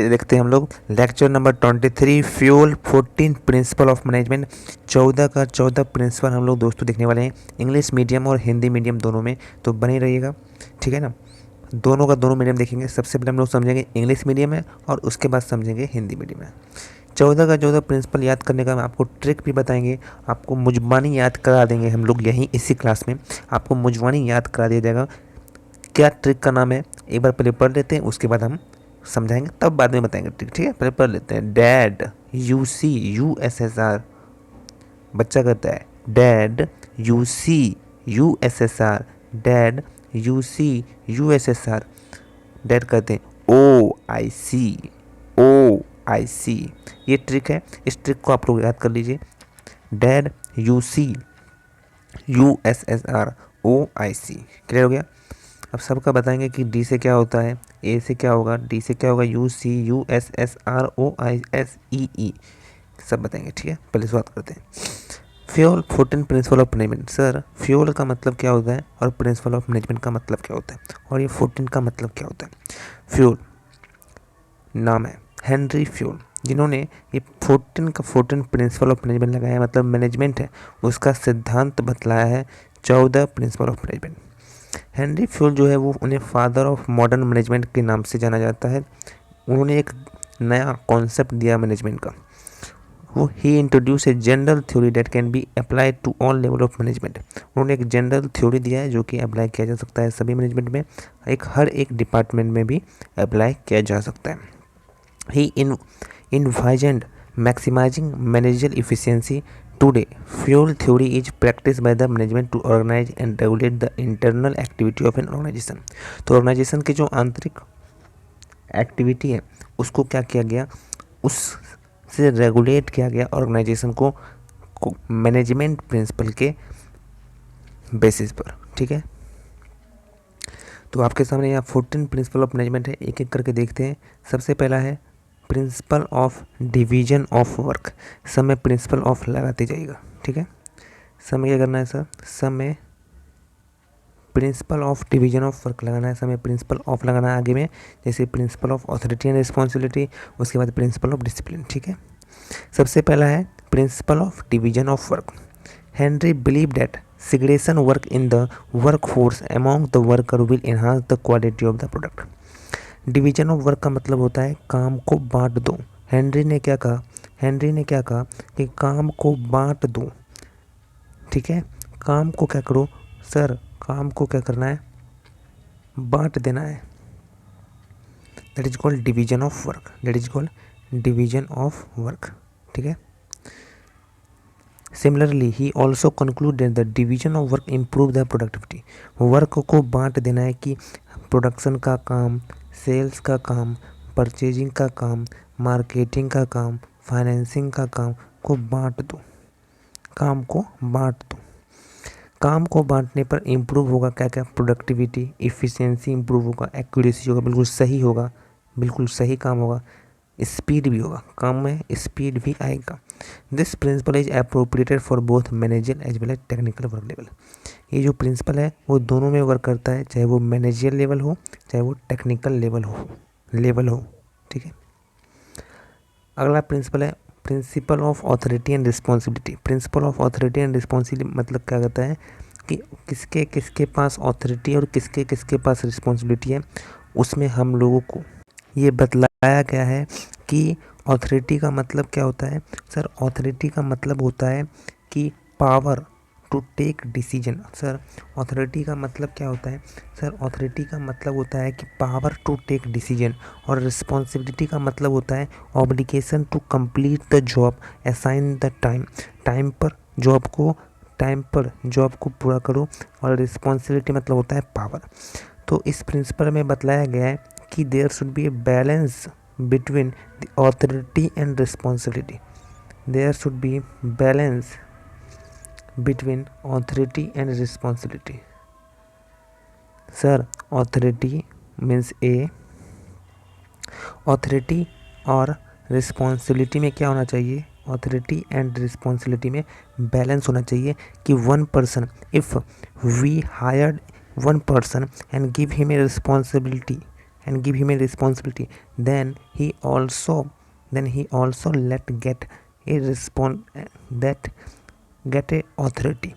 देखते हैं हम लोग lecture number 23 fuel 14 principal of management. 14 का 14 प्रिंसिपल हम लोग दोस्तों देखने वाले हैं इंग्लिश मीडियम और हिंदी मीडियम दोनों में, तो बने रहिएगा, ठीक है ना। दोनों का दोनों मीडियम देखेंगे। सबसे पहले हम लोग समझेंगे इंग्लिश मीडियम है और उसके बाद समझेंगे हिंदी मीडियम है। 14 का 14 प्रिंसिपल याद करने का आपको ट्रिक भी बताएंगे, आपको मुजबानी याद करा देंगे हम लोग यहीं इसी क्लास में, आपको मुजबानी याद करा दिया जाएगा। क्या ट्रिक का नाम है एक बार पहले पढ़ लेते हैं, उसके बाद हम समझाएंगे, तब बाद में बताएंगे ट्रिक, ठीक है। पहले पढ़ लेते हैं। डैड, UCUSSR, बच्चा कहता है dad, UCUSSR, dad, UCUSSR। Dad कहते हैं OIC। ये ट्रिक है, इस ट्रिक को आप लोग याद कर लीजिए। Dad, UCUSSR, OIC। क्लियर हो गया। अब सबका बताएंगे कि डी से क्या होता है, ए से क्या होगा, डी से क्या होगा, UCUSSROISEE, सब बताएंगे, ठीक है। पहले शुरुआत करते हैं। Fuel 14 principal of management. Sir fuel का मतलब क्या होता है और प्रिंसिपल ऑफ मैनेजमेंट का मतलब क्या होता है और ये 14 का मतलब क्या होता है। फ्यूल नाम है हेनरी फ्यूल, जिन्होंने ये 14 का 14 प्रिंसिपल ऑफ मैनेजमेंट लगाया है, मतलब मैनेजमेंट है उसका सिद्धांत बतलाया है 14 principal of management. Henry fuel जो है वो उन्हें फादर ऑफ मॉडर्न मैनेजमेंट के नाम से जाना जाता है। उन्होंने एक नया कॉन्सेप्ट दिया मैनेजमेंट का। वो ही introduce a general theory that can be applied to all level of management. उन्होंने एक जनरल थ्योरी दिया है जो कि अप्लाई किया जा सकता है सभी मैनेजमेंट में, हर एक डिपार्टमेंट में भी अप्लाई किया जा सकता है। ही envisioned maximizing managerial efficiency. Today, fuel theory is practiced by the management to organize and regulate the internal activity of an organization. तो ऑर्गेनाइजेशन की जो आंतरिक एक्टिविटी है उसको क्या किया गया, उससे रेगुलेट किया गया ऑर्गेनाइजेशन को मैनेजमेंट प्रिंसिपल के बेसिस पर, ठीक है। तो आपके सामने यहाँ 14 प्रिंसिपल ऑफ मैनेजमेंट है, एक एक करके देखते हैं। सबसे पहला है principle of division of work. सब में प्रिंसिपल ऑफ लगाते जाइएगा, ठीक है। सब में क्या करना है सर, सब में principal of division of work लगाना है, सब में प्रिंसिपल ऑफ लगाना है आगे में, जैसे principle of authority and responsibility, उसके बाद प्रिंसिपल ऑफ डिसिप्लिन, ठीक है। सबसे पहला है principle of division of work. Henry believe that segregation work in the workforce among the worker will enhance the quality of the product. Division of work का मतलब होता है काम को बांट दो। हेनरी ने क्या कहा, हेनरी ने क्या कहा कि काम को बांट दो, ठीक है। काम को क्या करो सर, काम को क्या करना है, बांट देना है। That is called division of work, that is called division of work, ठीक है। Similarly, he also concluded that division of work improve the productivity. Work को बांट देना है कि प्रोडक्शन का काम, सेल्स का काम, परचेजिंग का काम, मार्केटिंग का काम, फाइनेंसिंग का काम को बांट दो, काम को बांट दो। काम को बांटने पर इम्प्रूव होगा क्या क्या, प्रोडक्टिविटी, इफ़िशियंसी इम्प्रूव होगा, एक्यूरेसी होगा, बिल्कुल सही होगा, बिल्कुल सही काम होगा, स्पीड भी होगा, काम में स्पीड भी आएगा। This principle is appropriated for both manager as well as technical work level. ये जो प्रिंसिपल है वो दोनों में वर्क करता है, चाहे वो मैनेजरियल लेवल हो चाहे वो टेक्निकल लेवल हो, ठीक है। अगला प्रिंसिपल है principle of authority and responsibility. Principle of authority and responsibility मतलब क्या कहता है कि किसके किसके पास अथॉरिटी और किसके किसके पास रिस्पॉन्सिबिलिटी है, उसमें हम लोगों को ये बतलाया गया है कि अथॉरिटी का मतलब क्या होता है। सर अथॉरिटी का मतलब होता है कि power to take decision. Sir authority का मतलब क्या होता है, सर अथॉरिटी का मतलब होता है कि पावर टू टेक डिसीजन, और रिस्पॉन्सिबिलिटी का मतलब होता है obligation to complete the job assign the time. Time पर जॉब को पूरा करो, और रिस्पॉन्सिबिलिटी मतलब होता है पावर। तो इस प्रिंसिपल में बतलाया गया है कि there should be a balance between the authority and responsibility. There should be balance between authority and responsibility. Sir, authority means A, authority और रिस्पॉन्सिबिलिटी में क्या होना चाहिए, ऑथोरिटी एंड रिस्पॉन्सिबिलिटी में बैलेंस होना चाहिए कि one person, if we hired one person and give him a responsibility, and give him a responsibility, then he also let get a get a authority.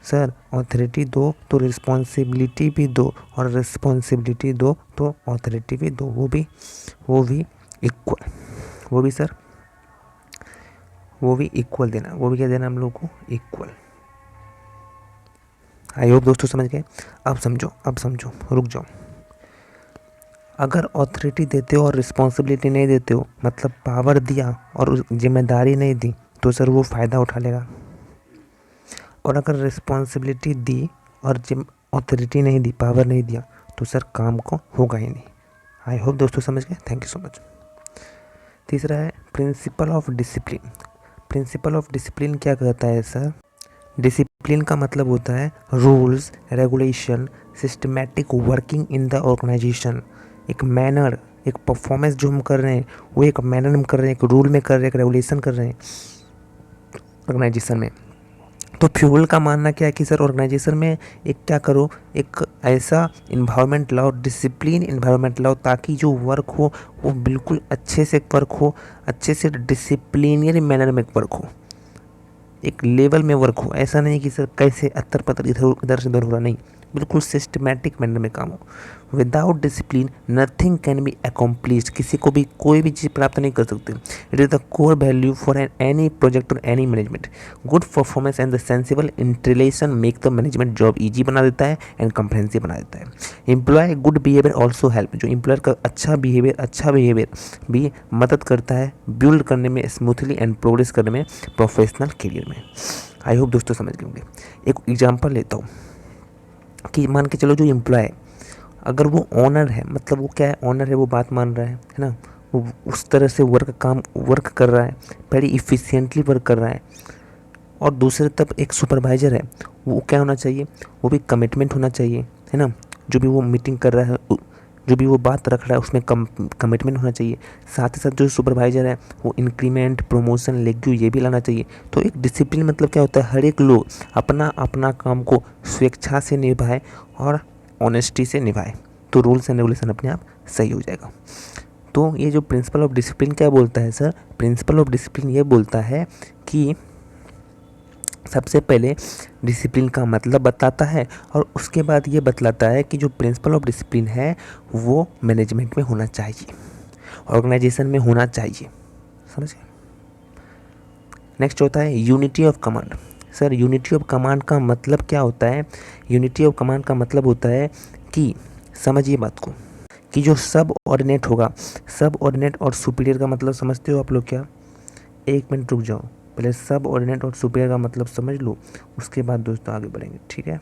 Sir authority दो तो responsibility भी दो, और responsibility दो तो ऑथोरिटी भी दो, वो भी इक्वल, वो भी सर वो भी इक्वल देना, वो भी क्या देना हम लोग को, इक्वल। आई होप दोस्तों समझ गए। अब समझो रुक जाओ। अगर ऑथोरिटी देते हो और रिस्पॉन्सिबिलिटी नहीं देते हो, मतलब पावर दिया और जिम्मेदारी नहीं दी, तो सर वो फ़ायदा उठा लेगा। और अगर रिस्पॉन्सिबिलिटी दी और ऑथोरिटी नहीं दी, पावर नहीं दिया, तो सर काम को होगा ही नहीं। आई होप दोस्तों समझ गए। Thank you so much. तीसरा है principle of discipline. Principle of discipline क्या कहता है सर? डिसिप्लिन का मतलब होता है rules, regulation, systematic working in the organisation. एक मैनर, एक परफॉर्मेंस जो हम कर रहे हैं वो एक मैनर में कर रहे हैं, एक रूल में कर रहे हैं, एक रेगुलेशन कर रहे हैं ऑर्गेनाइजेशन में। तो फ्यूल का मानना क्या है कि सर ऑर्गेनाइजेशन में एक क्या करो, एक ऐसा इन्वायरमेंट लाओ, डिसिप्लिन इन्वायरमेंट लाओ, ताकि जो वर्क हो वो बिल्कुल अच्छे से वर्क हो, अच्छे से डिसिप्लिनरी मैनर में वर्क हो, एक लेवल में वर्क हो। ऐसा नहीं कि सर कैसे अत्तर पत्तर इधर से उधर हो रहा, नहीं, बिल्कुल सिस्टमैटिक मैनर में काम हो। Without discipline nothing can be accomplished. किसी को भी कोई भी चीज़ प्राप्त नहीं कर सकते। It is the core value for any project और any management. Good performance and the sensible interrelation make the management job easy बना देता है एंड कम्प्रहेंसिव बना देता है। Employ good behaviour also help. जो एम्प्लॉयर का अच्छा बिहेवियर भी मदद करता है बिल्ड करने में स्मूथली एंड प्रोग्रेस करने में प्रोफेशनल करियर में। आई होप दोस्तों समझ गए होंगे। एक एग्जाम्पल लेता हूँ कि मान के चलो जो एम्प्लॉय है, अगर वो ऑनर है, मतलब वो क्या है, ऑनर है, वो बात मान रहा है ना, वो उस तरह से वर्क कर रहा है, वेरी इफ़िशियंटली वर्क कर रहा है। और दूसरे तरफ एक सुपरवाइज़र है, वो क्या होना चाहिए, वो भी कमिटमेंट होना चाहिए, है ना। जो भी वो मीटिंग कर रहा है, जो भी वो बात रख रहा है, उसमें कमिटमेंट होना चाहिए। साथ ही साथ जो सुपरवाइज़र है वो इंक्रीमेंट, प्रमोशन, लेग्यू ये भी लाना चाहिए। तो एक डिसिप्लिन मतलब क्या होता है, हर एक लोग अपना अपना काम को स्वेच्छा से निभाए और ऑनेस्टी से निभाए, तो रूल्स एंड रेगुलेशन अपने आप सही हो जाएगा। तो ये जो प्रिंसिपल ऑफ डिसिप्लिन क्या बोलता है सर? प्रिंसिपल ऑफ डिसिप्लिन ये बोलता है कि सबसे पहले डिसिप्लिन का मतलब बताता है, और उसके बाद ये बतलाता है कि जो प्रिंसिपल ऑफ डिसिप्लिन है वो मैनेजमेंट में होना चाहिए, ऑर्गेनाइजेशन में होना चाहिए। समझ गए? नेक्स्ट होता है unity of command. Sir unity of command का मतलब क्या होता है? यूनिटी ऑफ कमांड का मतलब होता है कि, समझिए बात को, कि जो सब ऑर्डिनेट होगा, सब ऑर्डिनेट और सुपीरियर का मतलब समझते हो आप लोग क्या? एक मिनट रुक जाओ, पहले सब ऑर्डिनेट और सुपीरियर का मतलब समझ लो, उसके बाद दोस्तों आगे बढ़ेंगे, ठीक है।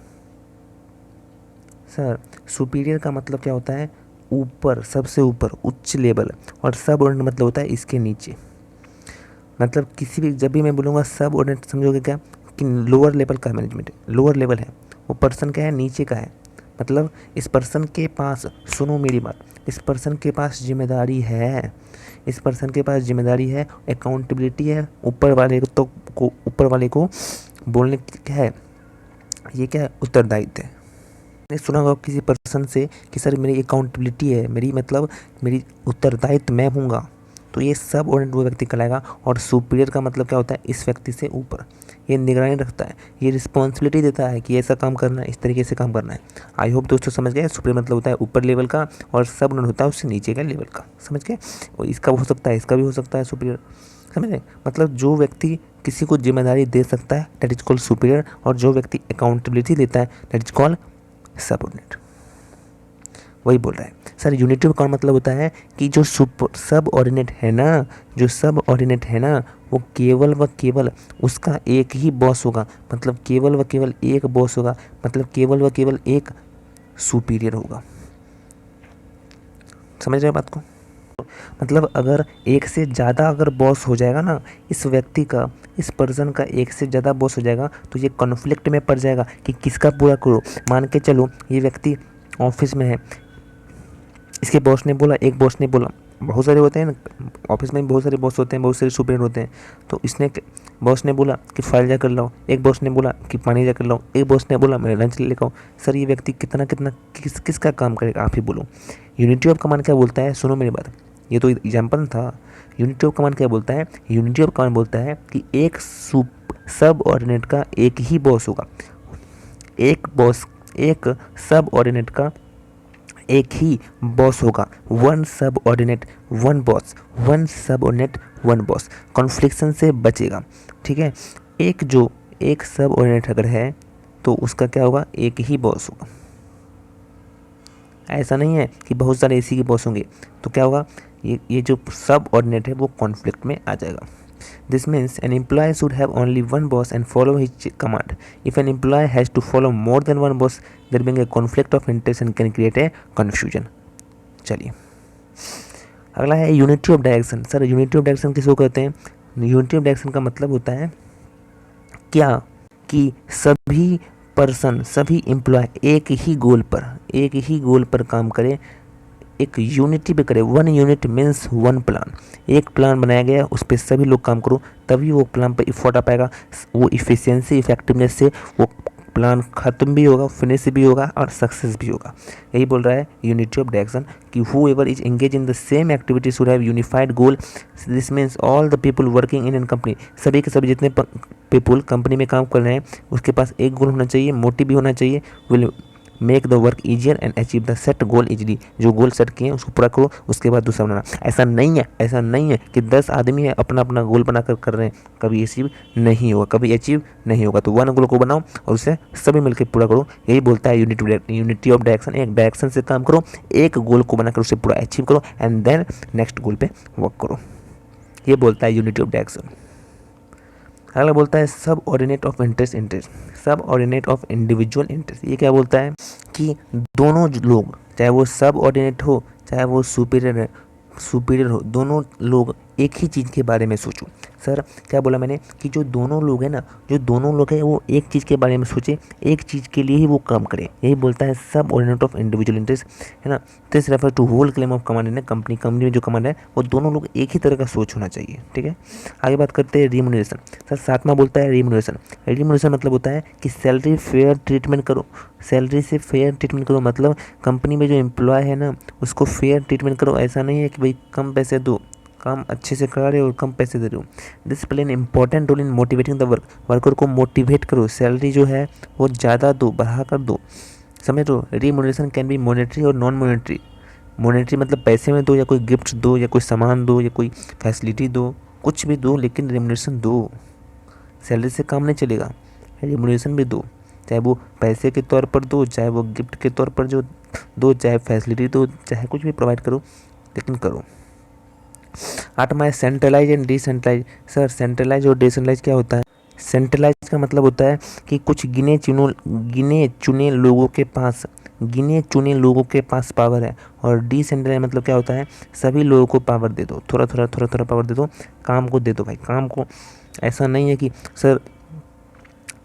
सर सुपीरियर का मतलब क्या होता है? ऊपर, सबसे ऊपर, उच्च लेवल। और सब ऑर्डिनेट मतलब होता है इसके नीचे। मतलब किसी भी, जब भी मैं बोलूँगा सब ऑर्डिनेट, समझोगे क्या कि लोअर लेवल का मैनेजमेंट है, लोअर लेवल है, वो पर्सन क्या है, नीचे का है। मतलब इस पर्सन के पास, सुनो मेरी बात, इस पर्सन के पास जिम्मेदारी है, इस पर्सन के पास जिम्मेदारी है, अकाउंटेबिलिटी है, ऊपर वाले को बोलने की क्या है, ये क्या है, उत्तरदायित्व है। मैंने सुना होगा किसी पर्सन से कि सर मेरी अकाउंटेबिलिटी है, मेरी उत्तरदायित्व मैं हूँगा, तो ये सब ऑर्डिनेट वो व्यक्ति कराएगा। और सुपीरियर का मतलब क्या होता है, इस व्यक्ति से ऊपर, ये निगरानी रखता है, ये रिस्पॉन्सिबिलिटी देता है कि ऐसा काम करना है, इस तरीके से काम करना है। आई होप दोस्तों समझ गए। सुपीरियर मतलब होता है ऊपर लेवल का, और सब ऑर्डिनेट होता है उससे नीचे का लेवल का। समझ गए? और इसका हो सकता है, इसका भी हो सकता है सुपीरियर। समझ गए? मतलब जो व्यक्ति किसी को जिम्मेदारी दे सकता है दैट इज कॉल्ड सुपीरियर, और जो व्यक्ति अकाउंटेबिलिटी देता है दैट इज कॉल्ड सबऑर्डिनेट। वही बोल रहा है सर। यूनिटी ऑफ कमांड मतलब होता है कि जो सब ऑर्डिनेट है ना, जो सब ऑर्डिनेट है ना, वो केवल व केवल उसका एक ही बॉस होगा। मतलब केवल व केवल एक बॉस होगा, मतलब केवल व केवल एक सुपीरियर होगा। समझ रहे बात को? मतलब अगर एक से ज़्यादा अगर बॉस हो जाएगा ना इस व्यक्ति का, इस पर्सन का एक से ज़्यादा बॉस हो जाएगा, तो ये कॉन्फ्लिक्ट में पड़ जाएगा कि किसका पूरा करो। मान के चलो ये व्यक्ति ऑफिस में है, इसके बॉस ने बोला, एक बॉस ने बोला, बहुत सारे होते हैं ना ऑफिस में बहुत सारे बॉस होते हैं, बहुत सारे सुपीरियर होते हैं। तो बॉस ने बोला कि फाइल जा कर लाओ, एक बॉस ने बोला कि पानी जा कर लाओ, एक बॉस ने बोला मेरा लंच लेकर आओ। सर ये व्यक्ति कितना कितना किसका काम करेगा, आप ही बोलो। यूनिटी ऑफ कमांड क्या बोलता है, सुनो मेरी बात, ये तो एग्जाम्पल था। यूनिटी ऑफ कमांड क्या बोलता है, यूनिटी ऑफ कमांड बोलता है कि एक सब ऑर्डिनेट का एक ही बॉस होगा। एक सब ऑर्डिनेट का एक ही बॉस होगा। वन सब ऑर्डिनेट वन बॉस, वन सब ऑर्डिनेट वन बॉस, कॉन्फ्लिक्शन से बचेगा। ठीक है, एक सब ऑर्डिनेट अगर है तो उसका क्या होगा, एक ही बॉस होगा। ऐसा नहीं है कि बहुत सारे एसी के बॉस होंगे, तो क्या होगा, ये जो सब ऑर्डिनेट है वो कॉन्फ्लिक्ट में आ जाएगा। This means an employee should have only one boss and follow his command. If an employee has to follow more than one boss, there being a conflict of interest and can create a confusion. चलिए अगला है unity of direction. Sir unity of direction किसको कहते हैं? Unity of direction का मतलब होता है क्या कि सभी एम्प्लॉय एक ही गोल पर काम करें, एक यूनिटी पे करे। One unit means one plan, एक प्लान बनाया गया उस पर सभी लोग काम करो, तभी वो प्लान पर इफोर्ट आ पाएगा। वो इफिशियंसी इफेक्टिवनेस से वो प्लान ख़त्म भी होगा, फिनिश भी होगा और सक्सेस भी होगा। यही बोल रहा है यूनिटी ऑफ डायरेक्शन कि who ever is engage in the same activity should have unified goal. This means all the people working in an company, सभी के सभी जितने पीपल कंपनी में काम कर रहे हैं उसके पास एक गोल होना चाहिए, मोटिव भी होना चाहिए। Will make the work easier and achieve the set goal easily. जो गोल सेट किए हैं उसको पूरा करो, उसके बाद दूसरा बनाना। ऐसा नहीं है कि 10 आदमी है अपना अपना गोल बनाकर कर रहे हैं, कभी अचीव नहीं होगा। तो वन गोल को बनाओ और उसे सभी मिलकर पूरा करो। यही बोलता है यूनिटी ऑफ डायरेक्शन। एक डायरेक्शन से काम करो, एक गोल को बनाकर उसे पूरा अचीव करो एंड देन नेक्स्ट गोल पे वर्क करो। ये बोलता है यूनिटी ऑफ डायरेक्शन। अगला बोलता है सब ऑर्डिनेट ऑफ इंटरेस्ट, सब ऑर्डिनेट ऑफ इंडिविजुअल इंटरेस्ट। ये क्या बोलता है कि दोनों लोग, चाहे वो सब ऑर्डिनेट हो चाहे वो सुपीरियर हो, दोनों लोग एक ही चीज़ के बारे में सोचो। सर क्या बोला मैंने कि जो दोनों लोग हैं वो एक चीज़ के बारे में सोचे, एक चीज़ के लिए ही वो काम करें। यही बोलता है सब ऑर्डिनेट ऑफ इंडिविजुअल इंटरेस्ट, है ना। This refer to whole claim of command in a company में जो कमांड है वो दोनों लोग एक ही तरह का सोच होना चाहिए। ठीक है, आगे बात करते हैं रिम्यूनरेशन। सर सातवां बोलता है रिम्यूनरेशन मतलब होता है कि सैलरी फेयर ट्रीटमेंट करो। सैलरी से फेयर ट्रीटमेंट करो मतलब कंपनी में जो एम्प्लॉय है ना उसको फेयर ट्रीटमेंट करो। ऐसा नहीं है कि भाई कम पैसे दो, काम अच्छे से करा रहे हो और कम पैसे दे रहे हो। This play an important role in motivating the worker को मोटिवेट करो, सैलरी जो है वो ज़्यादा दो, बढ़ा कर दो, समझ लो। रिम्यूनरेशन कैन बी मॉनेटरी और नॉन मॉनेटरी। मॉनेटरी मतलब पैसे में दो या कोई गिफ्ट दो या कोई सामान दो या कोई फैसिलिटी दो, कुछ भी दो, लेकिन रिम्यूनरेशन दो। सैलरी से काम नहीं चलेगा, रिम्यूनरेशन भी दो, चाहे वो पैसे के तौर पर दो, चाहे वो गिफ्ट के तौर पर जो दो, चाहे फैसिलिटी दो, चाहे कुछ भी प्रोवाइड करो, लेकिन करो। आठवां है centralise and decentralise. Sir centralise और डिसेंट्रलाइज क्या होता है? सेंट्रलाइज का मतलब होता है कि कुछ गिने चुने लोगों के पास पावर है, और डिसेंट्रलाइज मतलब क्या होता है? सभी लोगों को पावर दे दो, थोड़ा पावर दे दो, काम को दे दो भाई, काम को। ऐसा नहीं है कि सर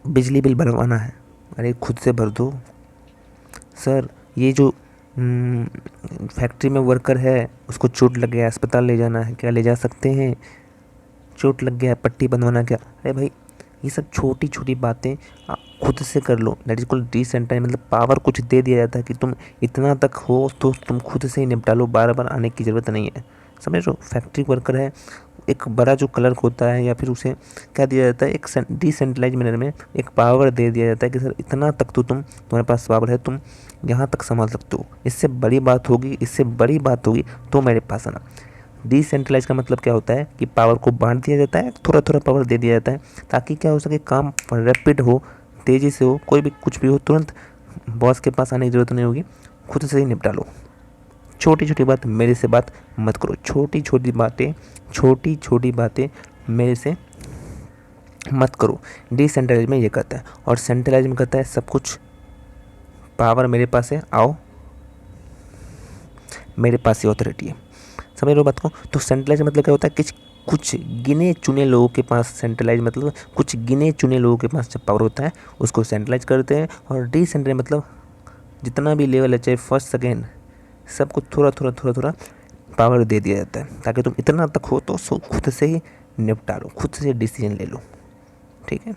बिजली बिल भरवाना है, अरे खुद से भर दो। सर ये जो फैक्ट्री में वर्कर है उसको चोट लग गया, अस्पताल ले जाना है, क्या ले जा सकते हैं? चोट लग गया, पट्टी बंधवाना, क्या? अरे भाई ये सब छोटी छोटी बातें आप खुद से कर लो। That is called decentralise. मतलब पावर कुछ दे दिया जाता है कि तुम इतना तक हो तो तुम खुद से ही निपटा लो, बार बार आने की ज़रूरत नहीं है, समझ लो। फैक्ट्री वर्कर है, एक बड़ा जो क्लर्क होता है या फिर उसे क्या दिया जाता है, एक डिसेंट्रलाइज मैनर में एक पावर दे दिया जाता है कि सर इतना तक तो तुम्हारे पास पावर है, तुम यहाँ तक संभाल सकते हो, इससे बड़ी बात होगी तो मेरे पास आना। डिसेंट्रलाइज का मतलब क्या होता है कि पावर को बांट दिया जाता है, थोड़ा पावर दे दिया जाता है, ताकि क्या हो सके, काम रैपिड हो, तेज़ी से हो, कोई भी कुछ भी हो तुरंत बॉस के पास आने की ज़रूरत नहीं होगी, खुद से ही निपटा लो। छोटी छोटी बात मेरे से बात मत करो, छोटी छोटी बातें मेरे से मत करो। डिसेंट्रलाइज में ये कहता है, और सेंट्रलाइज में कहता है सब कुछ पावर मेरे पास है, आओ मेरे पास ही अथॉरिटी है। समझ लो बात को। तो सेंट्रलाइज मतलब क्या होता है कि कुछ गिने चुने लोगों के पास, सेंट्रलाइज मतलब कुछ गिने चुने लोगों के पास जब पावर होता है उसको सेंट्रलाइज करते हैं। और डिसेंट्रलाइज मतलब जितना भी लेवल है, चाहे फर्स्ट सेकेंड, सबको थोड़ा पावर दे दिया जाता है ताकि तुम इतना तक हो तो खुद से ही निपटा लो, खुद से डिसीजन ले लो, ठीक है।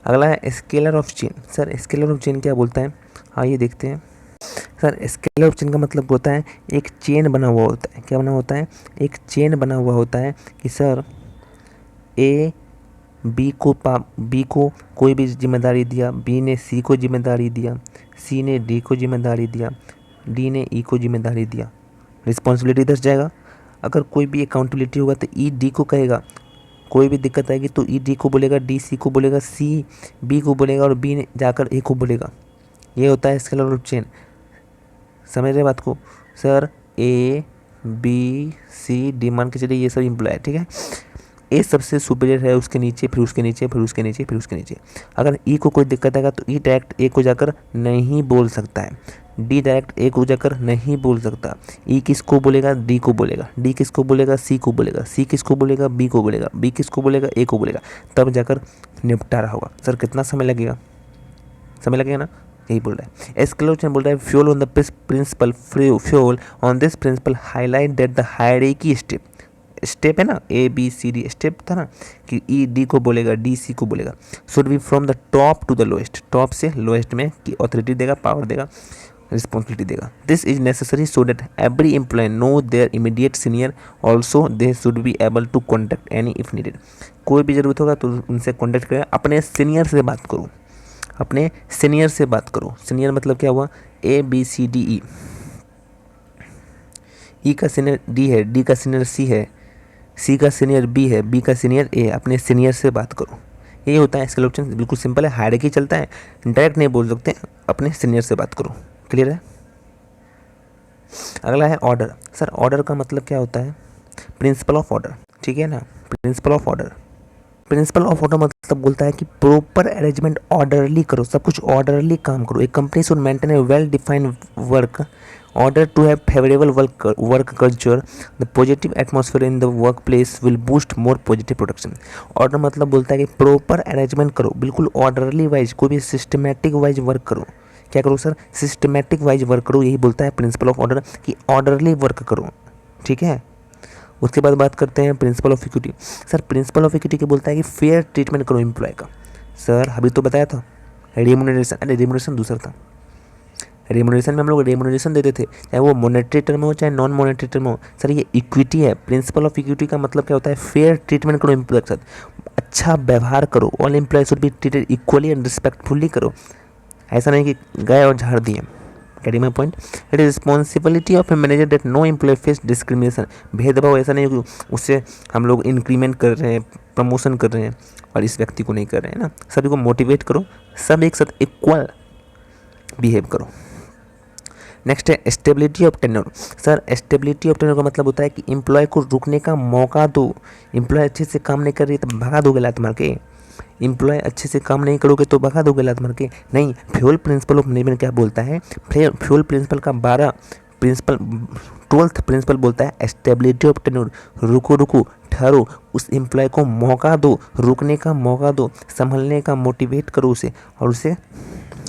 अगला है scalar of chain. Sir scalar of chain क्या बोलता है, आइए देखते हैं। सर स्केलर ऑफ चेन का मतलब होता है एक चेन बना हुआ होता है। क्या बना होता है, एक चेन बना हुआ होता है कि सर ए बी को कोई भी जिम्मेदारी दिया, बी ने सी को जिम्मेदारी दिया, सी ने डी को जिम्मेदारी दिया, डी ने ई को जिम्मेदारी दिया, रिस्पॉन्सिबिलिटी दस जाएगा। अगर कोई भी अकाउंटेबिलिटी होगा तो ई डी को कहेगा, कोई भी दिक्कत आएगी तो ई डी को बोलेगा, डी सी को बोलेगा, सी बी को बोलेगा और बी ने जाकर ए को बोलेगा। ये होता है स्केलर ऑफ चेन। समझ रहे बात को। Sir A B C D मान के चलिए ये सब इम्प्लॉय है, ठीक है। ए सबसे सुपीरियर है, उसके नीचे, फिर उसके नीचे, फिर उसके नीचे, फिर उसके नीचे। अगर ई को कोई दिक्कत आएगा तो ई डायरेक्ट ए को जाकर नहीं बोल सकता है, डी डायरेक्ट ए को जाकर नहीं बोल सकता। ई किसको बोलेगा, डी को बोलेगा, डी किसको बोलेगा, सी को बोलेगा, सी किसको बोलेगा, बी को बोलेगा, बी किसको बोलेगा, ए को बोलेगा, तब जाकर निपटारा होगा। सर कितना समय लगेगा, समय लगेगा ना, यही बोल रहा है। एस्केलेशन बोल रहा है fuel on the principle, fuel on this principle highlight that the hierarchy step है ना, A B C D step था ना कि ई डी को बोलेगा, डी सी को बोलेगा, should be from the top to the lowest, top से लोएस्ट में की ऑथोरिटी देगा, पावर देगा, रिस्पॉन्सिबिलिटी देगा। This is necessary so that every employee know their immediate senior, also they should be able to contact any if needed. कोई भी जरूरत होगा तो उनसे कॉन्टेक्ट करें, अपने सीनियर से बात करो, अपने सीनियर से बात करो। सीनियर मतलब क्या हुआ, ए बी सी डी ई, ई का सीनियर डी है, डी का सीनियर सी है, सी का सीनियर बी है, बी का सीनियर ए, अपने सीनियर से बात करो। ये होता है स्केलेशन, बिल्कुल सिंपल है, हायरार्की चलता है, डायरेक्ट नहीं बोल सकते, अपने सीनियर से बात करो। क्लियर है। अगला है ऑर्डर। सर ऑर्डर का मतलब क्या होता है, प्रिंसिपल ऑफ ऑर्डर, ठीक है ना। Principle of order, principle of order मतलब बोलता है कि प्रॉपर अरेंजमेंट, ऑर्डरली करो, सब कुछ ऑर्डरली काम करो। एक company should maintain A well defined work order to have favorable work culture, the positive atmosphere in the workplace will boost more positive production। Order मतलब बोलता है कि प्रॉपर अरेंजमेंट करो, बिल्कुल ऑर्डरली वाइज, कोई भी सिस्टमेटिक वाइज वर्क करो। क्या करो सर, सिस्टमेटिक वाइज वर्क करो, यही बोलता है प्रिंसिपल ऑफ ऑर्डर कि ऑर्डरली वर्क करो, ठीक है। उसके बाद बात करते हैं principle of equity. Sir principle of equity के बोलता है कि फेयर ट्रीटमेंट करो एम्प्लॉय का। सर अभी तो बताया था रेम्यूनरेशन, अरे रेम्यूनरेशन दूसरा था। रेम्यूनरेशन में हम लोग रेम्यूनरेशन देते थे, चाहे वो मॉनेटरी टर्म हो चाहे नॉन मॉनेटरी टर्म हो। सर ये इक्विटी है, प्रिंसिपल ऑफ इक्विटी का मतलब क्या होता है, फेयर ट्रीटमेंट करो एम्प्लॉय के साथ, अच्छा व्यवहार करो, all employee should be treated equally and respectfully करो। ऐसा नहीं कि गए और झाड़ दिए। Getting my point. It is responsibility of a manager that no employee face discrimination. भेदभाव ऐसा नहीं कि उससे हम लोग इंक्रीमेंट कर रहे हैं, प्रमोशन कर रहे हैं और इस व्यक्ति को नहीं कर रहे हैं ना। सभी को मोटिवेट करो, सब एक साथ इक्वल बिहेव करो। नेक्स्ट है stability of tenure. Sir stability of tenure का मतलब होता है कि एम्प्लॉय को रुकने का मौका दो। एम्प्लॉय अच्छे से काम नहीं कर रही तो भगा दोगे लात मार के, एम्प्लॉय अच्छे से काम नहीं करोगे तो भगा दोगे लात मार के, नहीं। फ्यूल प्रिंसिपल ऑफ मैनेजमेंट क्या बोलता है, फ्यूल प्रिंसिपल का 12th प्रिंसिपल बोलता है स्टेबिलिटी ऑफ टेन्योर। रुको ठहरो, उस एम्प्लॉय को मौका दो, रुकने का मौका दो, संभलने का मोटिवेट करो उसे और उसे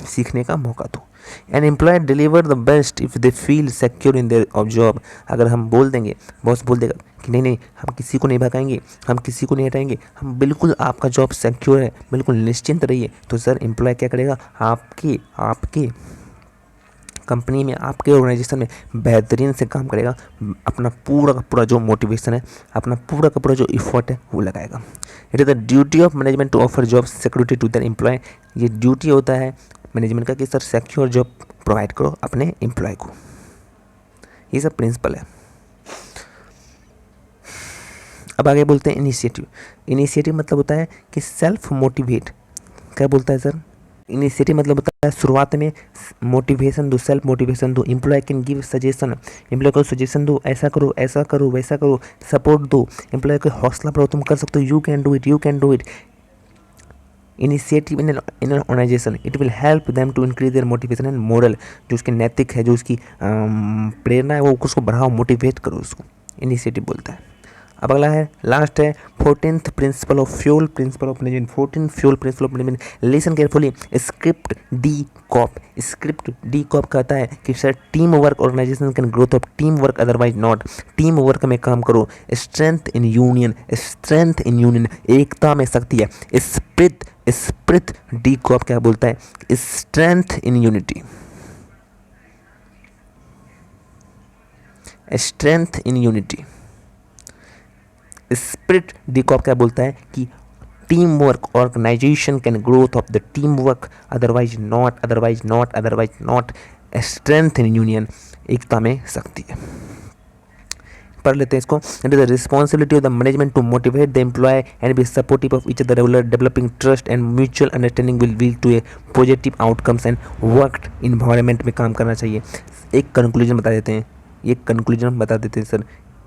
सीखने का मौका दो। An employee deliver the best if they feel secure in their job. अगर हम बोल देंगे, बॉस बोल देगा कि नहीं हम किसी को नहीं भगाएंगे, हम किसी को नहीं हटाएंगे, हम बिल्कुल आपका जॉब सिक्योर है, बिल्कुल निश्चिंत रहिए, तो सर एम्प्लॉय क्या करेगा, आपके कंपनी में, आपके ऑर्गेनाइजेशन में बेहतरीन से काम करेगा, अपना पूरा का पूरा जो मोटिवेशन है, अपना पूरा का पूरा जो इफर्ट है वो लगाएगा। It is the duty of management to offer job security to their employee. ये ड्यूटी होता है मैनेजमेंट का कि सर सिक्योर जॉब प्रोवाइड करो अपने एम्प्लॉय को। ये सब प्रिंसिपल है। अब आगे बोलते हैं इनिशिएटिव। इनिशिएटिव मतलब होता है कि सेल्फ मोटिवेट। क्या बोलता है सर, इनिशिएटिव मतलब होता है शुरुआत में मोटिवेशन दो, सेल्फ मोटिवेशन दो। Employee can give suggestion, employee को सजेशन दो, ऐसा करो वैसा करो, सपोर्ट दो, एम्प्लॉय को हौसला बढ़ाओ, तुम कर सकते हो, you can do it. Initiative in an organisation, it will help them to increase their motivation and morale. जो उसके नैतिक है, जो उसकी प्रेरणा है, वो उसको बढ़ाओ, मोटिवेट करो उसको, इनिशिएटिव बोलता है। अब अगला है, लास्ट है 14th principle of Fayol principle of management. 14 Fayol principle of management, listen carefully. Esprit de corps, esprit de corps कहता है कि sir team work organisation can growth of team work otherwise not. Team work में काम करो, strength in union, strength in union, एकता में शक्ति है। स्प्रिट, स्प्रिट डी कॉप क्या बोलता है, strength in unity, strength in unity. Spirit de corps क्या बोलता है कि team work organisation can growth of the team work otherwise not, otherwise not, otherwise not, strength in union, एकता में शक्ति है। पढ़ लेते हैं इसको। It is the responsibility of the management to motivate the employ and be supportive of each other, developing trust and mutual understanding will lead to a positive outcomes and work environment में काम करना चाहिए। एक conclusion बता देते हैं, ये conclusion बता देते हैं सर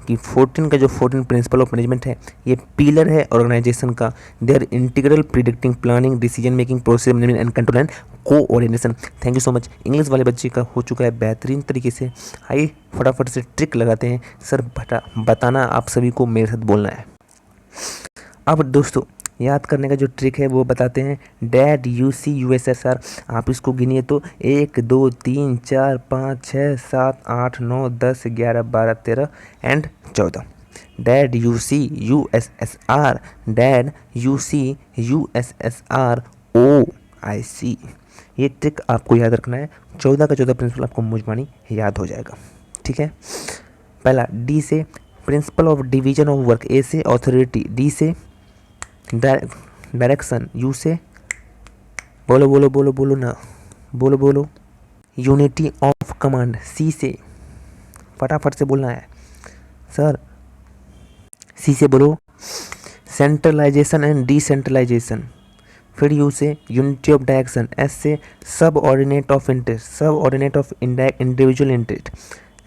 कि 14 का जो 14 प्रिंसिपल ऑफ मैनेजमेंट है ये पिलर है ऑर्गेनाइजेशन का। They are integral predicting planning decision making process management and control and coordination. Thank you so much. English वाले बच्चे का हो चुका है बेहतरीन तरीके से। आइए फटाफट से ट्रिक लगाते हैं। सर बताना आप सभी को मेरे साथ बोलना है। अब दोस्तों याद करने का जो ट्रिक है वो बताते हैं। डैड UCUSSR, आप इसको गिनिए तो 1 2 3 4 5 6 7 8 9 10 11 12 13 and 14। Dad UCUSSR, dad UCUSSR OIC। ये ट्रिक आपको याद रखना है। 14 का 14 प्रिंसिपल आपको मुजमानी याद हो जाएगा। ठीक है। पहला डी से principle of division of work, A से ऑथोरिटी, डी से डायरेक्शन, यू से बोलो बोलो बोलो बोलो ना बोलो बोलो यूनिटी ऑफ कमांड, सी से फटाफट से बोलना है सर, सी से बोलो सेंट्रलाइजेशन एंड डिसेंट्रलाइजेशन। फिर यू से यूनिटी ऑफ डायरेक्शन, एस से सब ऑर्डिनेट ऑफ इंटरेस्ट, सब ऑर्डिनेट ऑफ इंडिविजुअल इंटरेस्ट।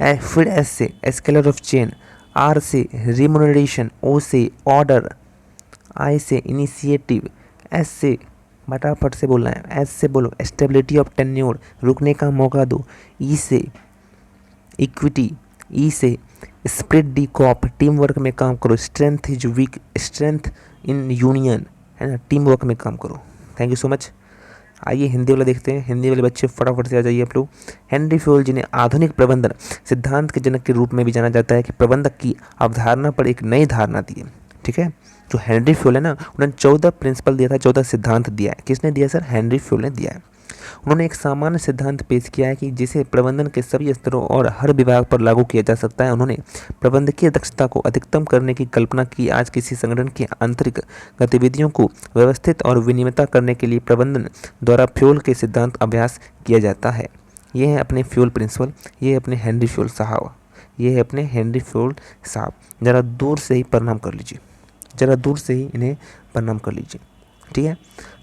फिर एस से एस्केलर ऑफ चेन, आर से रिम्यूनरेशन, ओ से ऑर्डर, आई से इनिशिएटिव, एस से फटाफट से बोलना है, एस से बोलो स्टेबिलिटी ऑफ टेन्योर, रुकने का मौका दो, ई से इक्विटी, ई से spirit D corp, team work में काम करो, strength is weak, strength in union, है ना, टीम वर्क में काम करो। Thank you so much. आइए हिंदी वाला देखते हैं। हिंदी वाले बच्चे फटाफट से आ जाइए आप लोग। हेनरी फ्यूल, जिन्हें आधुनिक प्रबंधन सिद्धांत के जनक के रूप में भी जाना जाता है, कि प्रबंधक की अवधारणा पर एक नई धारणा दी है। ठीक है, जो हेनरी फ्यूल है ना, उन्होंने 14 प्रिंसिपल दिया था, 14 सिद्धांत दिया है। किसने दिया सर? हेनरी फ्यूल ने दिया है। उन्होंने एक सामान्य सिद्धांत पेश किया है कि जिसे प्रबंधन के सभी स्तरों और हर विभाग पर लागू किया जा सकता है। उन्होंने प्रबंधकीय दक्षता को अधिकतम करने की कल्पना की। आज किसी संगठन की आंतरिक गतिविधियों को व्यवस्थित और विनियमित करने के लिए प्रबंधन द्वारा फ्यूल के सिद्धांत अभ्यास किया जाता है। ये है अपने फ्यूल प्रिंसिपल, ये है अपने हेनरी फ्यूल साहब, ये है अपने हेनरी फ्यूल साहब। ज़रा दूर से ही प्रणाम कर लीजिए, ज़रा दूर से ही इन्हें प्रणाम कर लीजिए। ठीक है।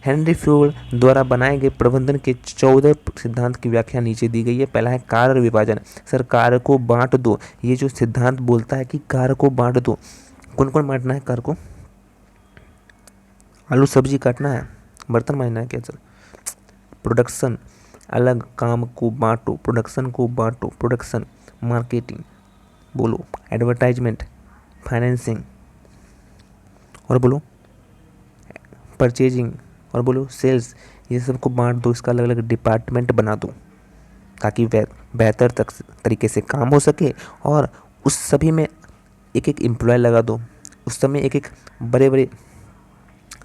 हेनरी फ्यूल द्वारा बनाए गए प्रबंधन के 14 सिद्धांत की व्याख्या नीचे दी गई है। पहला है कार्य विभाजन। सर कार्य को बांट दो, ये जो सिद्धांत बोलता है कि कार्य को बांट दो। कौन कौन बांटना है कार्य को? आलू सब्जी काटना है, बर्तन मांजना है क्या सर? प्रोडक्शन अलग, काम को बांटो, प्रोडक्शन को बांटो, प्रोडक्शन, मार्केटिंग बोलो, एडवर्टाइजमेंट, फाइनेंसिंग और बोलो परचेजिंग और बोलो सेल्स। ये सबको बांट दो, इसका अलग अलग डिपार्टमेंट बना दो ताकि बेहतर तरीके से काम हो सके। और उस सभी में एक एक एम्प्लॉय लगा दो, उस समय एक एक बड़े बड़े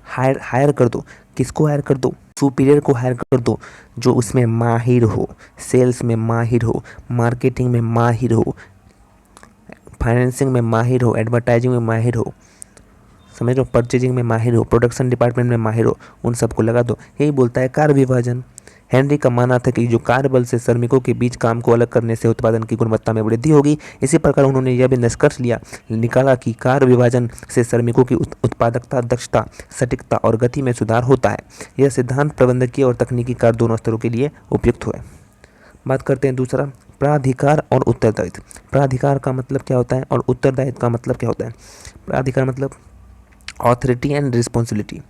हायर कर दो। किसको हायर कर दो? सुपीरियर को हायर कर दो जो उसमें माहिर हो, सेल्स में माहिर हो, मार्केटिंग में माहिर हो, फाइनेंसिंग में माहिर हो, एडवर्टाइजिंग में माहिर हो, समझ लो, परचेजिंग में माहिर हो, प्रोडक्शन डिपार्टमेंट में माहिर हो, उन सबको लगा दो। यही बोलता है कार्य विभाजन। हेनरी का मानना था कि जो कार्यबल से श्रमिकों के बीच काम को अलग करने से उत्पादन की गुणवत्ता में वृद्धि होगी। इसी प्रकार उन्होंने यह भी निष्कर्ष निकाला कि कार्य विभाजन से श्रमिकों की उत्पादकता, दक्षता, सटीकता और गति में सुधार होता है। यह सिद्धांत प्रबंधकीय और तकनीकी कार्य दोनों स्तरों के लिए उपयुक्त हुआ। बात करते हैं दूसरा, प्राधिकार और उत्तरदायित्व। प्राधिकार का मतलब क्या होता है और उत्तरदायित्व का मतलब क्या होता है? प्राधिकार मतलब ऑथोरिटी एंड रिस्पॉन्सिबिलिटी।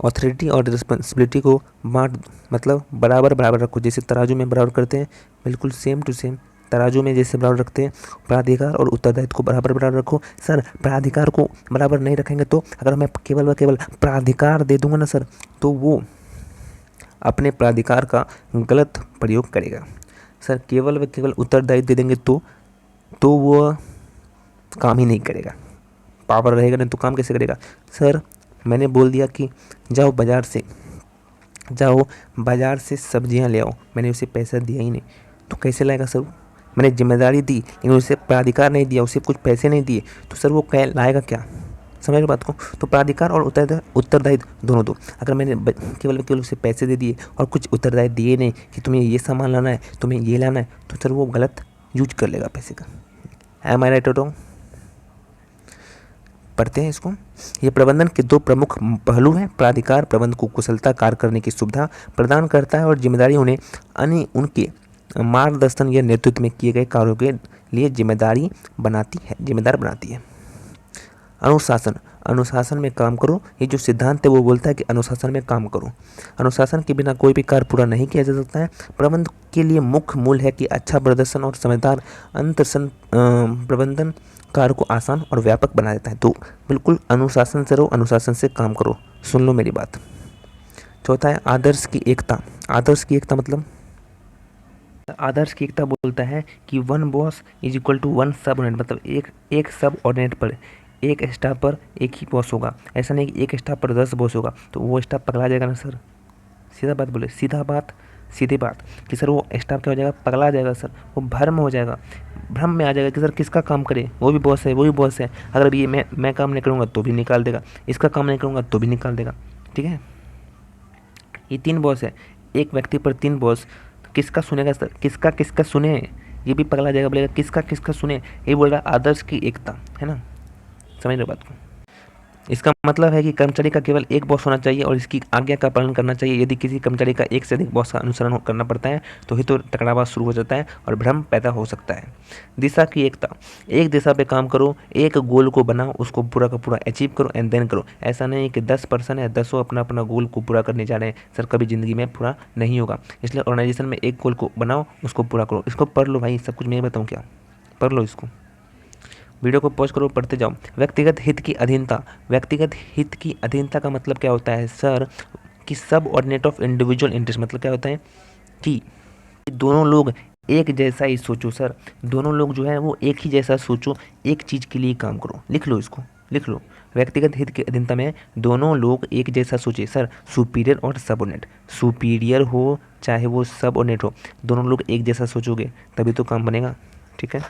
ऑथोरिटी और रिस्पॉन्सिबिलिटी को बांट, मतलब बराबर बराबर रखो, जैसे तराजू में बराबर करते हैं, बिल्कुल सेम टू सेम तराजू में जैसे बराबर रखते हैं, प्राधिकार और उत्तरदायित्व को बराबर बराबर रखो। सर प्राधिकार को बराबर नहीं रखेंगे तो अगर मैं केवल व केवल प्राधिकार दे दूंगा ना सर, तो वो अपने प्राधिकार का गलत प्रयोग करेगा। सर केवल व केवल उत्तरदायित्व दे देंगे तो वो काम ही नहीं करेगा। पावर रहेगा नहीं तो काम कैसे करेगा। सर मैंने बोल दिया कि जाओ बाज़ार से सब्जियां ले आओ, मैंने उसे पैसा दिया ही नहीं, तो कैसे लाएगा सर। मैंने जिम्मेदारी दी लेकिन उसे प्राधिकार नहीं दिया, उसे कुछ पैसे नहीं दिए, तो सर वो लाएगा क्या। समझ रहे बात को। तो प्राधिकार और उत्तरदायित्व दोनों दो। अगर मैंने केवल उसे पैसे दे दिए और कुछ उत्तरदायित्व दिए नहीं कि तुम्हें ये सामान लाना है, तुम्हें ये लाना है, तो सर वो गलत यूज कर लेगा पैसे का। एम आई राइट और रॉन्ग। पढ़ते हैं इसको। ये प्रबंधन के दो प्रमुख पहलू हैं। प्राधिकार प्रबंधन को कुशलता कार्य करने की सुविधा प्रदान करता है और जिम्मेदारी उन्हें उनके मार्गदर्शन या नेतृत्व में किए गए कार्यों के लिए जिम्मेदार बनाती है। अनुशासन में काम करो। ये जो सिद्धांत है वो बोलता है कि अनुशासन में काम करो। अनुशासन के बिना कोई भी कार्य पूरा नहीं किया जा सकता है। प्रबंधन के लिए मुख्य मूल है कि अच्छा प्रदर्शन और समझदार प्रबंधन कार्य को आसान और व्यापक बना देता है। तो बिल्कुल अनुशासन से रहो, अनुशासन से काम करो। सुन लो मेरी बात। चौथा है आदर्श की एकता। आदर्श की एकता मतलब आदर्श की एकता बोलता है कि one boss is equal to one subordinate, मतलब एक सब ऑर्डिनेट पर, एक स्टाफ पर एक ही बॉस होगा। ऐसा नहीं कि एक स्टाफ पर 10 बॉस होगा, तो वो स्टाफ पगला जाएगा ना सर। सीधा बात बोले, सीधी बात कि सर वो स्टाफ क्या हो जाएगा, पगला जाएगा सर। वो भ्रम में आ जाएगा कि सर किसका काम करे, वो भी बॉस है। अगर अभी मैं काम नहीं करूँगा तो भी निकाल देगा, इसका काम नहीं करूँगा तो भी निकाल देगा। ठीक है, ये 3 बॉस है, एक व्यक्ति पर 3 बॉस, किसका सुनेगा सर, किसका सुने। ये भी पगला जाएगा, बोलेगा किसका सुने। ये बोल रहा है आदर्श की एकता, है ना। समझ रहे बात को। इसका मतलब है कि कर्मचारी का केवल एक बॉस होना चाहिए और इसकी आज्ञा का पालन करना चाहिए। यदि किसी कर्मचारी का एक से अधिक बॉस का अनुसरण करना पड़ता है तो ही तो टकराव शुरू हो जाता है और भ्रम पैदा हो सकता है। दिशा की एकता। एक दिशा पे काम करो, एक गोल को बनाओ, उसको पूरा का पूरा अचीव करो एंड देन करो। ऐसा नहीं कि 10 पर्सन है, 10 अपना गोल को पूरा करने जा रहे हैं। सर कभी जिंदगी में पूरा नहीं होगा। इसलिए ऑर्गेनाइजेशन में एक गोल को बनाओ, उसको पूरा करो। इसको पढ़ लो भाई, सब कुछ मैं बताऊँ क्या, पढ़ लो इसको। वीडियो को पॉज करो, पढ़ते जाओ। व्यक्तिगत हित की अधीनता। व्यक्तिगत हित की अधीनता का मतलब क्या होता है सर, कि सब ऑर्डिनेट ऑफ इंडिविजुअल इंटरेस्ट। मतलब क्या होता है कि दोनों लोग एक जैसा ही सोचो सर, दोनों लोग जो है वो एक ही जैसा सोचो, एक चीज़ के लिए काम करो। लिख लो इसको, लिख लो। व्यक्तिगत हित की अधीनता में दोनों लोग एक जैसा सोचे सर, सुपीरियर और सबऑर्डिनेट। सुपीरियर हो चाहे वो सबऑर्डिनेट हो, दोनों लोग एक जैसा सोचोगे तभी तो काम बनेगा। ठीक है,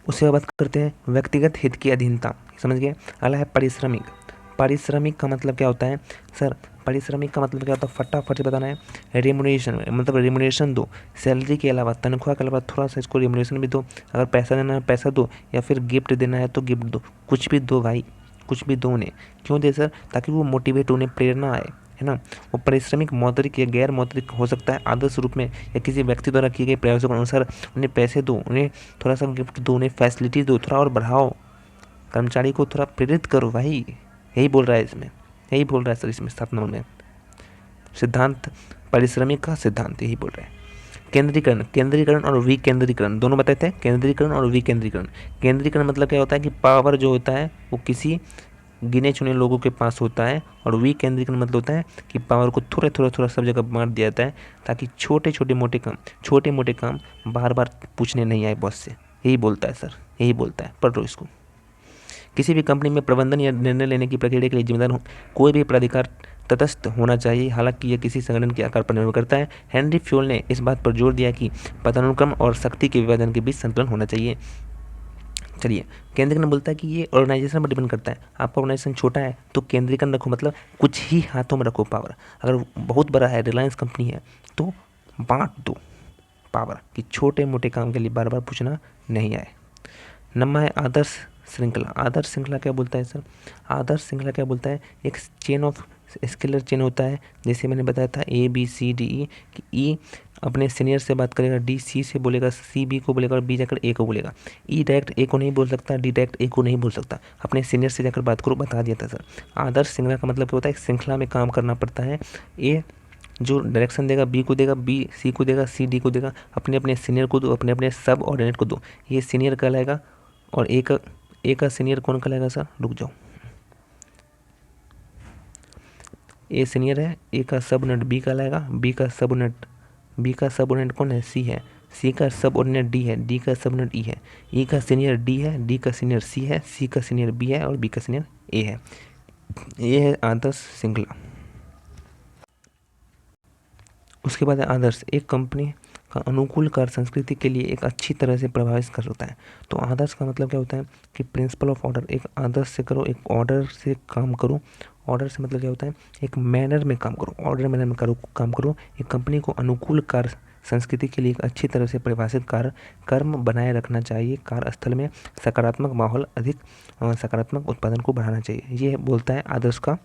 उससे बात करते हैं व्यक्तिगत हित की अधीनता। समझ गए। अगला है पारिश्रमिक। पारिश्रमिक का मतलब क्या होता है सर, पारिश्रमिक का मतलब क्या होता है, फटाफट से बताना है। रेमुनेशन, मतलब रेमुनेशन दो, सैलरी के अलावा, तनख्वाह के अलावा थोड़ा सा इसको रेमुनेशन भी दो। अगर पैसा देना है पैसा दो, या फिर गिफ्ट देना है तो गिफ्ट दो। कुछ भी दो भाई, कुछ भी दो उन्हें। क्यों दे सर, ताकि वो मोटिवेट, उन्हें प्रेरणा आए, है ना। वो पारिश्रमिक मौद्रिक या गैर मौद्रिक हो सकता है, आदर्श रूप में या किसी व्यक्ति द्वारा किए गए प्रयासों के अनुसार उन्हें पैसे दो, उन्हें थोड़ा सा गिफ्ट दो, उन्हें फैसिलिटी दो, थोड़ा और बढ़ाओ, कर्मचारी को थोड़ा प्रेरित करो भाई। यही बोल रहा है इसमें, यही बोल रहा है सर इसमें 7 नंबर में सिद्धांत, पारिश्रमिक का सिद्धांत यही बोल रहे हैं। केंद्रीकरण और विकेंद्रीकरण दोनों बताते हैं। केंद्रीकरण और विकेंद्रीकरण। केंद्रीकरण मतलब क्या होता है कि पावर जो होता है वो किसी गिने चुने लोगों के पास होता है, और विकेंद्रीकरण मतलब होता है कि पावर को थोड़ा सब जगह बांट दिया जाता है, ताकि छोटे मोटे काम बार बार पूछने नहीं आए बॉस से। यही बोलता है सर, यही बोलता है। पढ़ लो इसको। किसी भी कंपनी में प्रबंधन या निर्णय लेने की प्रक्रिया के लिए जिम्मेदार कोई भी प्राधिकार तटस्थ होना चाहिए, हालांकि यह किसी संगठन के आकार पर निर्भर करता है। हेनरी फ्योल ने इस बात पर जोर दिया कि पदानुक्रम और शक्ति के विभाजन के बीच संतुलन होना चाहिए। चलिए, केंद्रीकरण बोलता है कि ये ऑर्गेनाइजेशन पर डिपेंड करता है। आपका ऑर्गेनाइजेशन छोटा है तो केंद्रीकरण रखो, मतलब कुछ ही हाथों में रखो पावर। अगर बहुत बड़ा है, रिलायंस कंपनी है, तो बांट दो पावर, कि छोटे मोटे काम के लिए बार बार पूछना नहीं आए। नंबर है आदर्श श्रृंखला। आदर्श श्रृंखला क्या बोलता है सर, आदर्श श्रृंखला क्या बोलता है, एक चेन ऑफ स्केलर चेन होता है। जैसे मैंने बताया था ABCDE, कि E अपने सीनियर से बात करेगा, D C से बोलेगा, C B को बोलेगा और B जाकर A को बोलेगा। E डायरेक्ट A को नहीं बोल सकता, D डायरेक्ट A को नहीं बोल सकता। अपने सीनियर से जाकर बात करो, बता दिया था सर। आदर्श श्रृंखला का मतलब क्या होता है, श्रृंखला में काम करना पड़ता है। A जो डायरेक्शन देगा बी को देगा, बी सी को देगा, सी डी को देगा, अपने अपने सीनियर को दो, अपने अपने सब ऑर्डिनेट को दो। ये सीनियर कहलाएगा और ए का सीनियर कौन कहलाएगा सर, रुक जाओ, ए सीनियर है, ए का सब ऑर्डिनेट बी कहलाएगा, बी का सब ऑर्डिनेट कौन है, सी है, सी का सब ऑर्डिनेट डी है, डी का सब ऑर्डिनेट ई है, ई का सीनियर डी है, डी का सीनियर सी है, सी का सीनियर बी है और बी का सीनियर ए है। ये है आदर्श श्रृंखला। उसके बाद है आदर्श, एक कंपनी का अनुकूल कार्य संस्कृति के लिए एक अच्छी तरह से प्रभावित कर होता है। तो आदर्श का मतलब क्या होता है कि प्रिंसिपल ऑफ ऑर्डर, एक आदर्श से करो, एक ऑर्डर से काम करो। ऑर्डर से मतलब क्या होता है, एक मैनर में काम करो, ऑर्डर मैनर में काम करो। एक कंपनी को अनुकूल कार्य संस्कृति के लिए एक अच्छी तरह से परिभाषित कर्म बनाए रखना चाहिए। कार्यस्थल में सकारात्मक माहौल, अधिक सकारात्मक उत्पादन को बढ़ाना चाहिए। ये बोलता है आदर्श का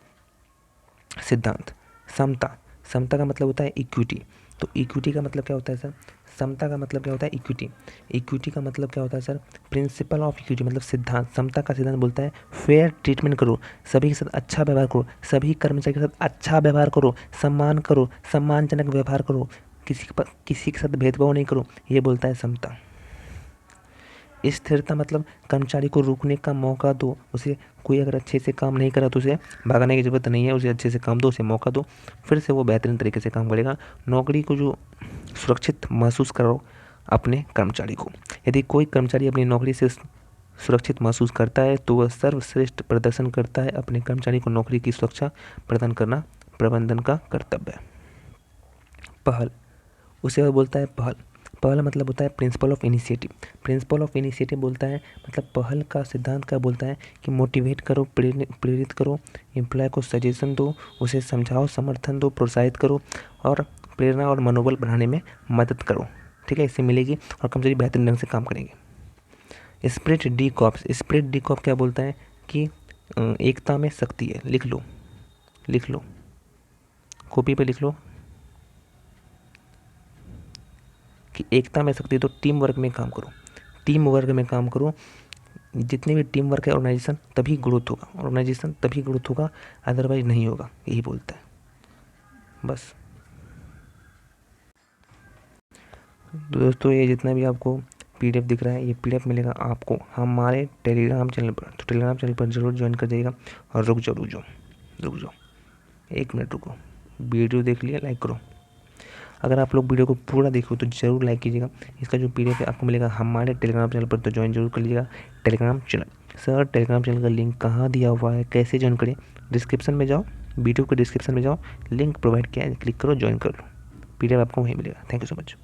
सिद्धांत। समता का मतलब होता है इक्विटी। तो इक्विटी का मतलब क्या होता है सर, समता का मतलब क्या होता है इक्विटी। इक्विटी का मतलब क्या होता है सर, प्रिंसिपल ऑफ इक्विटी मतलब सिद्धांत। समता का सिद्धांत बोलता है फेयर ट्रीटमेंट करो, सभी के साथ अच्छा व्यवहार करो, सभी कर्मचारी के साथ अच्छा व्यवहार करो, सम्मान करो, सम्मानजनक व्यवहार करो, किसी के साथ भेदभाव नहीं करो। ये बोलता है समता। स्थिरता मतलब कर्मचारी को रुकने का मौका दो, उसे कोई अगर अच्छे से काम नहीं करा तो उसे भागने की ज़रूरत नहीं है, उसे अच्छे से काम दो, उसे मौका दो, फिर से वो बेहतरीन तरीके से काम करेगा। नौकरी को जो सुरक्षित महसूस करो अपने कर्मचारी को। यदि कोई कर्मचारी अपनी नौकरी से सुरक्षित महसूस करता है तो वह सर्वश्रेष्ठ प्रदर्शन करता है। अपने कर्मचारी को नौकरी की सुरक्षा प्रदान करना प्रबंधन का कर्तव्य है। पहल, उसे वह बोलता है पहल। पहल मतलब होता है principle of initiative. Principle of initiative बोलता है मतलब पहल का सिद्धांत क्या बोलता है कि मोटिवेट करो, प्रेरित करो, एम्प्लॉय को सजेशन दो, उसे समझाओ, समर्थन दो, प्रोत्साहित करो और प्रेरणा और मनोबल बढ़ाने में मदद करो। ठीक है, इससे मिलेगी और कर्मचारी बेहतरीन ढंग से काम करेंगे। Spirit D corps, spirit D Corp क्या बोलता है कि एकता में शक्ति है। लिख लो, कॉपी पे लिख लो कि एकता में शक्ति। तो टीम वर्क में काम करो, टीम वर्क में काम करो। जितने भी टीम वर्क है ऑर्गेनाइजेशन तभी ग्रोथ होगा, ऑर्गेनाइजेशन तभी ग्रोथ होगा, अदरवाइज नहीं होगा, यही बोलता है बस। दोस्तों ये जितना भी आपको पीडीएफ दिख रहा है, ये पीडीएफ मिलेगा आपको हमारे टेलीग्राम चैनल पर। तो टेलीग्राम चैनल पर जरूर ज्वाइन कर जाइएगा। और रुक जाओ 1 मिनट रुको, वीडियो देख लिया, लाइक करो। अगर आप लोग वीडियो को पूरा देखो तो ज़रूर लाइक कीजिएगा। इसका जो पीडीएफ है आपको मिलेगा हमारे टेलीग्राम चैनल पर, तो ज्वाइन जरूर कर लीजिएगा Telegram channel. Sir Telegram channel का लिंक कहाँ दिया हुआ है, कैसे ज्वाइन करें, डिस्क्रिप्शन में जाओ, वीडियो के डिस्क्रिप्शन में जाओ, लिंक प्रोवाइड किया है, क्लिक करो, ज्वाइन कर लो। पीडीएफ आपको वहीं मिलेगा। Thank you so much.